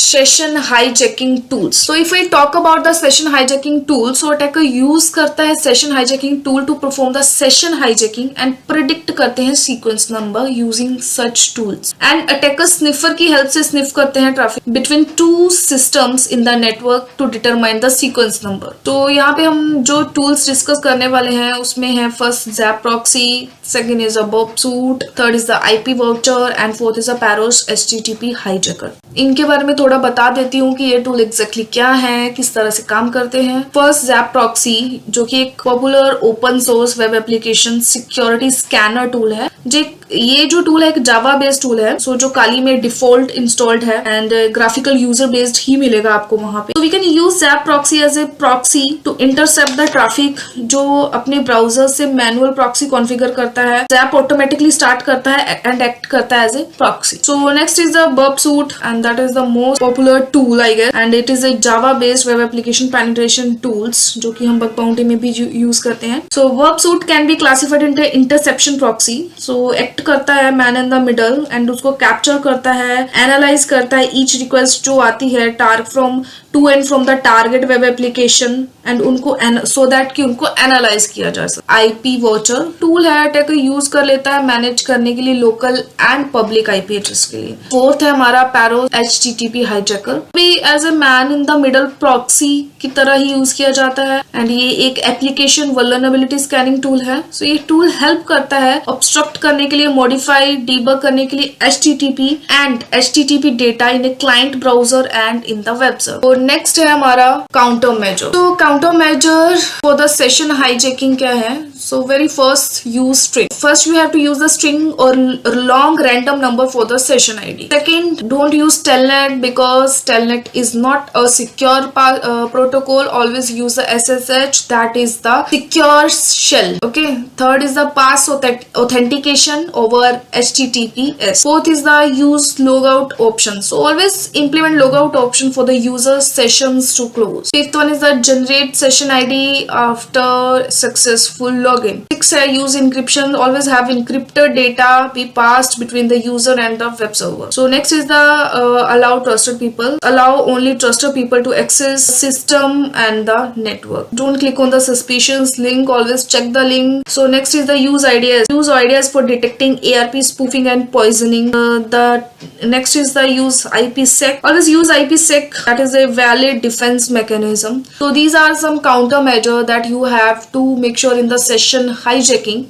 Session hijacking tools. So if we talk about the session hijacking tool, so attacker use करता है session hijacking tool to perform the session hijacking and predict करते हैं sequence number using such tools. And attacker sniffer की help से sniff करते हैं traffic between two systems in the network to determine the sequence number. तो यहाँ पे हम जो tools discuss करने वाले हैं उसमें है first Zap proxy, second is a Bob suit, third is the IP voucher and fourth is a Paros HTTP hijacker. इनके बारे में थोड़ा बता देती हूँ कि ये टूल एग्जैक्टली क्या है, किस तरह से काम करते हैं. फर्स्ट Zap proxy जो कि एक popular open source web application security scanner tool है. ये जो टूल है एक जावा बेस्ड टूल है. सो जो काली में डिफॉल्ट इंस्टॉल्ड है एंड ग्राफिकल यूजर बेस्ड ही मिलेगा आपको वहां पे. तो we can use Zap proxy as a proxy to intercept the traffic जो अपने ब्राउजर से मैनुअल प्रॉक्सी कॉन्फ़िगर करता है. Zap ऑटोमेटिकली स्टार्ट करता है एंड एक्ट करता है as a proxy. So next is the Burp Suite and that is the most popular tool I guess and it is a Java based web application penetration tools जो कि हम bug bounty में भी use करते हैं. सो Burp Suite can be classified into interception proxy. So act करता है man in the middle and उसको कैप्चर करता है, एनालाइज करता है ईच रिक्वेस्ट जो आती है from to and from the target web application and उनको सो दैट कि उनको एनालाइज किया जा सके. IP वाचर टूल है अटैकर यूज कर लेता है मैनेज करने के लिए local and public IP address के लिए. फोर्थ है हमारा Paros HTTP hijacker भी as a man in the middle proxy की तरह ही यूज किया जाता है एंड ये एक एप्लीकेशन वल्नरेबिलिटी स्कैनिंग टूल है. सो ये टूल हेल्प करता है ऑब्स्ट्रक्ट करने के लिए, मॉडिफाई डीबग करने के लिए HTTP and HTTP data in a client browser and in the web server. और नेक्स्ट है हमारा काउंटर मेजर. तो counter measure for the session hijacking क्या है? So very first use string. First you have to use the string or long random number for the session ID. Second, don't use telnet because telnet is not a secure protocol. Always use the SSH, that is the secure shell. Okay. Third is the pass authentication over HTTPS. Fourth is the use logout option. So always implement logout option for the user sessions to close. Fifth one is the generate session ID after successful login. Six है use encryption. Always have encrypted data be passed between the user and the web server. So next is the allow trusted people. Allow only trusted people to access system and the network. Don't click on the suspicious link. Always check the link. So next is the use ideas. Use ideas for detecting ARP spoofing and poisoning. The next is the use IPsec. Always use IPsec. That is a valid defense mechanism. So these are some countermeasure that you have to make sure in the session hijacking.